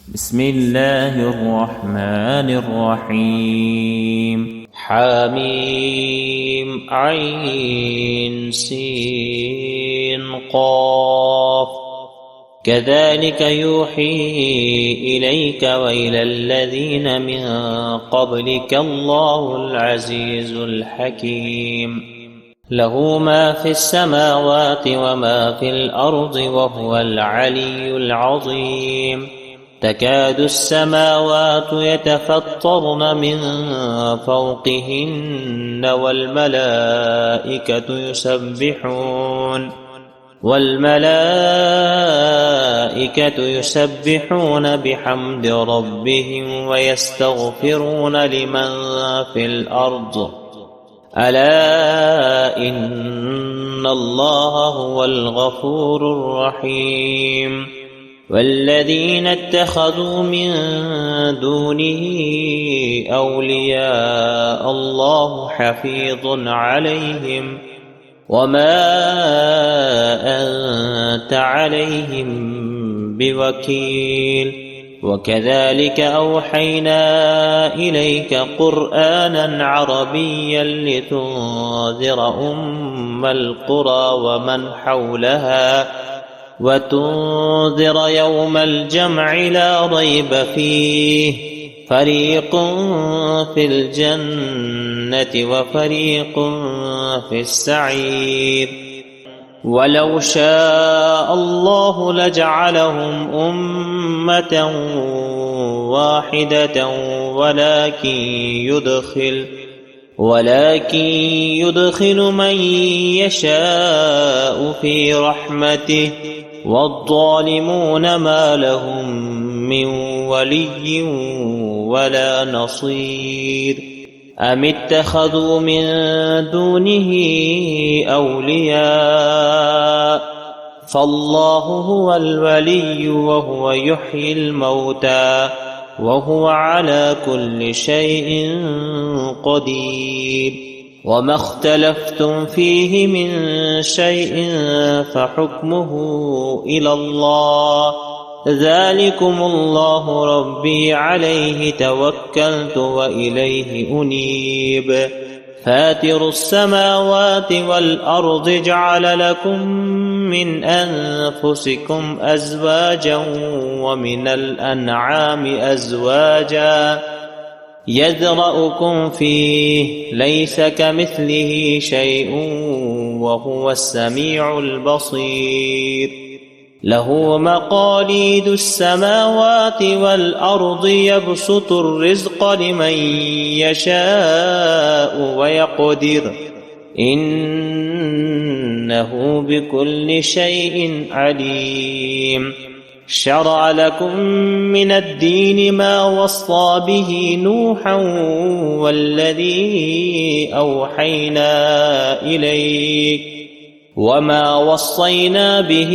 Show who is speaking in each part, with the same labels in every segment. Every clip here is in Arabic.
Speaker 1: بسم الله الرحمن الرحيم. حميم عين سين قاف. كذلك يوحي إليك وإلى الذين من قبلك الله العزيز الحكيم. له ما في السماوات وما في الأرض وهو العلي العظيم. تكاد السماوات يتفطرن من فوقهن والملائكة يسبحون بحمد ربهم ويستغفرون لمن في الأرض. ألا إن الله هو الغفور الرحيم. والذين اتخذوا من دونه أولياء الله حفيظ عليهم وما أنت عليهم بوكيل. وكذلك أوحينا إليك قرآنا عربيا لتنذر أم القرى ومن حولها وتنذر يوم الجمع لا ريب فيه. فريق في الجنة وفريق في السعير. ولو شاء الله لجعلهم أمة واحدة ولكن يدخل من يشاء في رحمته والظالمون ما لهم من ولي ولا نصير. أم اتخذوا من دونه أولياء فالله هو الولي وهو يحيي الموتى وهو على كل شيء قدير. وما اختلفتم فيه من شيء فحكمه إلى الله. ذلكم الله ربي عليه توكلت وإليه أنيب. فاتر السماوات والأرض جعل لكم من أنفسكم أزواجا ومن الأنعام أزواجا يذرأكم فيه ليس كمثله شيء وهو السميع البصير. له مقاليد السماوات والأرض يبسط الرزق لمن يشاء ويقدر إنه بكل شيء عليم. شرع لكم من الدين ما وصى به نوحا والذي أوحينا إليك وما وصينا به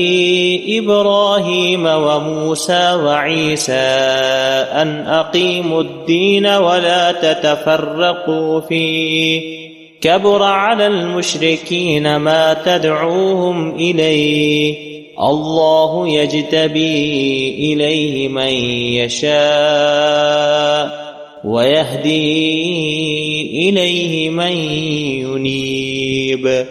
Speaker 1: إبراهيم وموسى وعيسى أن أقيموا الدين ولا تتفرقوا فيه. كبر على المشركين ما تدعوهم إليه. الله يجتبي إليه من يشاء ويهدي إليه من ينيب.